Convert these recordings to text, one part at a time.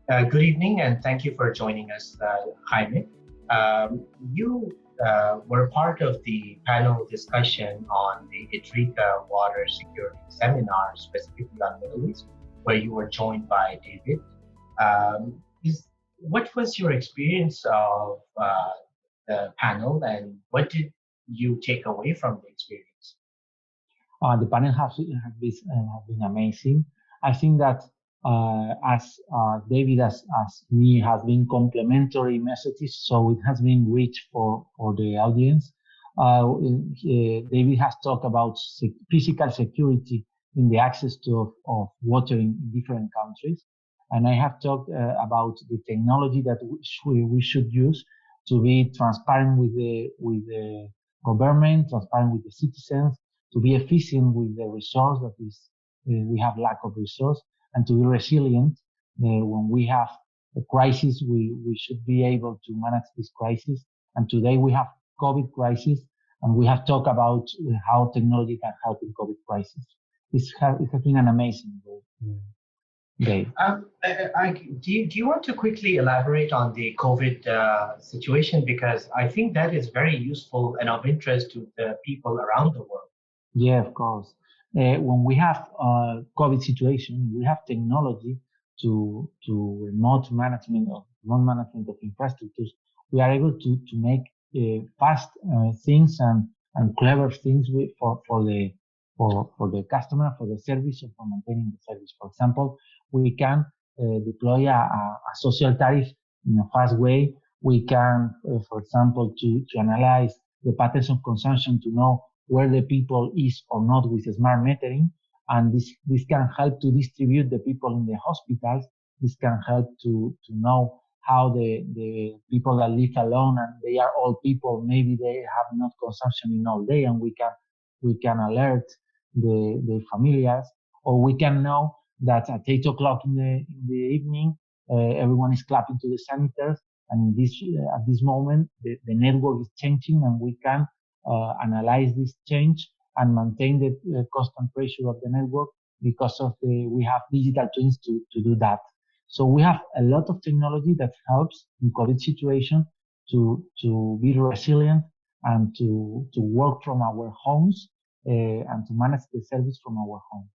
Good evening, and thank you for joining us, Jaime. You were part of the panel discussion on the Idrica Water Security Seminar, specifically on Middle East, where you were joined by David. What was your experience of the panel, and what did you take away from the experience? The panel have been amazing. I think that as David as me has been complementary messages, so it has been rich for the audience. David has talked about physical security in the access of water in different countries, and I have talked about the technology that we should use to be transparent with the government, transparent with the citizens, to be efficient with the resource that is we have lack of resource, and to be resilient when we have a crisis. We should be able to manage this crisis. And today we have COVID crisis, and we have talked about how technology can help in COVID crisis. It has been an amazing day. Do you want to quickly elaborate on the COVID situation? Because I think that is very useful and of interest to the people around the world. Yeah, of course. When we have COVID situation, we have technology to remote management of infrastructures. We are able to make fast things and clever things for the customer, for the service, or for maintaining the service. For example, we can deploy a social tariff in a fast way. We can, for example, to analyze the patterns of consumption to know where the people is or not with smart metering, and this can help to distribute the people in the hospitals. This can help to know how the people that live alone and they are old people, maybe they have not consumption in all day, and we can alert the familiars, or we can know that at 8 o'clock in the evening everyone is clapping to the sanitars, and at this moment the network is changing, and we can analyze this change and maintain the constant pressure of the network because of we have digital twins to do that. So we have a lot of technology that helps in COVID situation to be resilient and to work from our homes and to manage the service from our homes.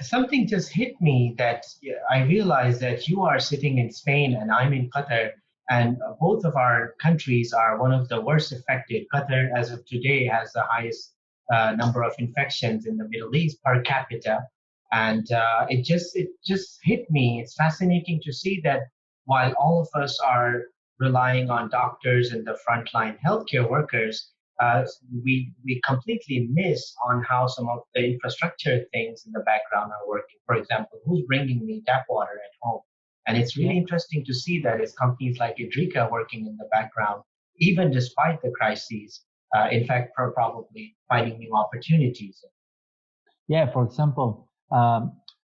Something just hit me that I realized that you are sitting in Spain and I'm in Qatar. And both of our countries are one of the worst affected. Qatar, as of today, has the highest number of infections in the Middle East per capita. And it just hit me. It's fascinating to see that while all of us are relying on doctors and the frontline healthcare workers, we completely miss on how some of the infrastructure things in the background are working. For example, who's bringing me tap water at home? And it's really interesting to see that it's companies like Idrica working in the background, even despite the crises, in fact, probably finding new opportunities. Yeah, for example,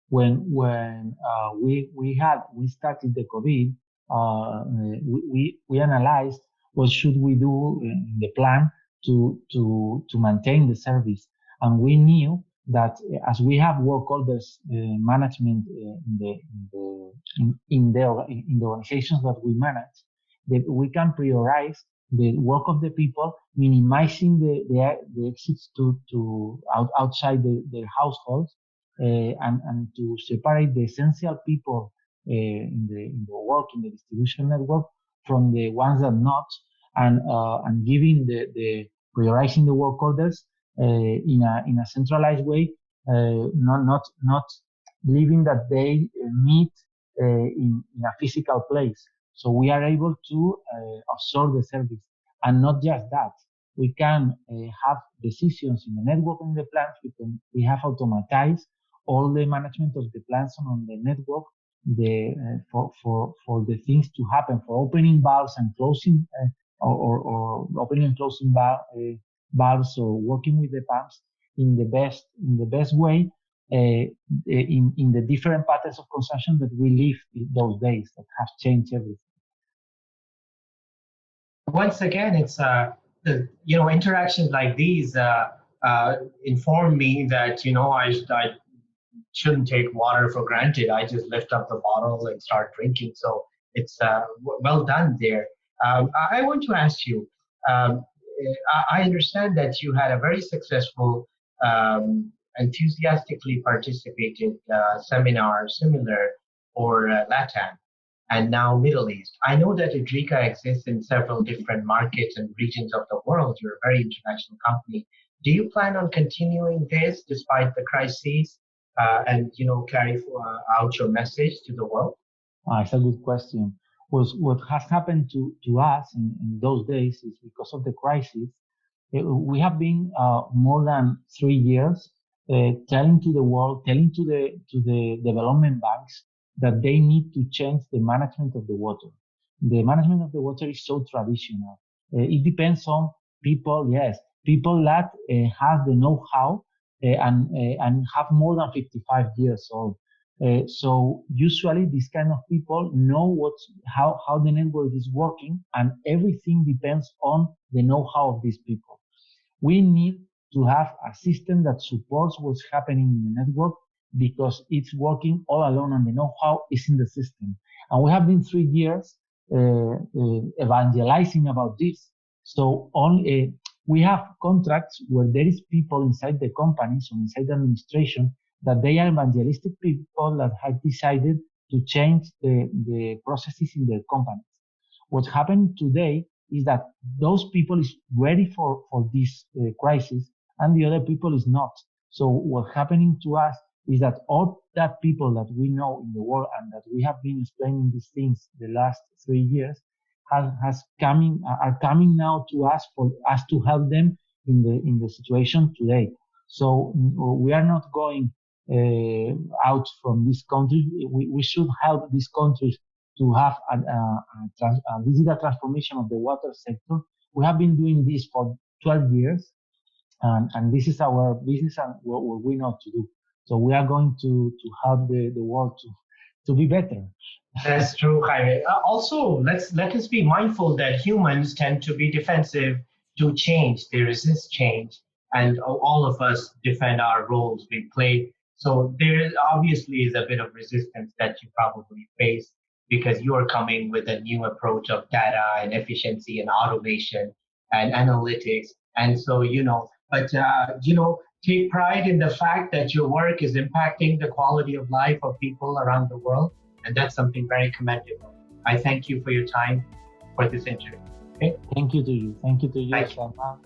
when we started the COVID, we analyzed what should we do in the plan to maintain the service, and we knew that as we have work orders management in the organizations that we manage, that we can prioritize the work of the people, minimizing the exits to outside their households, and to separate the essential people in the work in the distribution network from the ones that not, and giving the prioritizing the work orders in a centralized way, not leaving that they meet in a physical place. So we are able to absorb the service, and not just that. We can have decisions in the network and the plants. We have automatized all the management of the plants on the network, for the things to happen, for opening valves and closing or opening and closing valves, or working with the pumps in the best way in the different patterns of consumption that we live those days that have changed everything. Once again, it's interactions like these inform me that I shouldn't take water for granted. I just lift up the bottle and start drinking. So it's well done there. I want to ask you. Um, I understand that you had a very successful, enthusiastically participated seminar similar for LATAM and now Middle East. I know that Idrica exists in several different markets and regions of the world. You're a very international company. Do you plan on continuing this despite the crises, and carry out your message to the world? It's a good question. What has happened to us in those days is because of the crisis, we have been more than 3 years telling to the world, telling to the development banks that they need to change the management of the water. The management of the water is so traditional. It depends on people, yes, people that have the know-how and have more than 55 years old. So usually these kind of people know how the network is working, and everything depends on the know-how of these people. We need to have a system that supports what's happening in the network because it's working all alone and the know-how is in the system. And we have been 3 years evangelizing about this. So we have contracts where there is people inside the companies or inside the administration that they are evangelistic people that have decided to change the processes in their companies. What's happened today is that those people is ready for this crisis and the other people is not. So what's happening to us is that all that people that we know in the world and that we have been explaining these things the last 3 years are coming now to us for us to help them in the situation today. So we are not going out from this country. We should help these countries to have a digital transformation of the water sector. We have been doing this for 12 years, and this is our business and what we know to do. So we are going to help the world to be better. That's true, Jaime. Also, let us be mindful that humans tend to be defensive to change. They resist change, and all of us defend our roles we play. So there obviously is a bit of resistance that you probably face because you are coming with a new approach of data and efficiency and automation and analytics. And so, but, take pride in the fact that your work is impacting the quality of life of people around the world. And that's something very commendable. I thank you for your time for this interview. Okay? Thank you to you. Thank you to you, Thank you. Salma.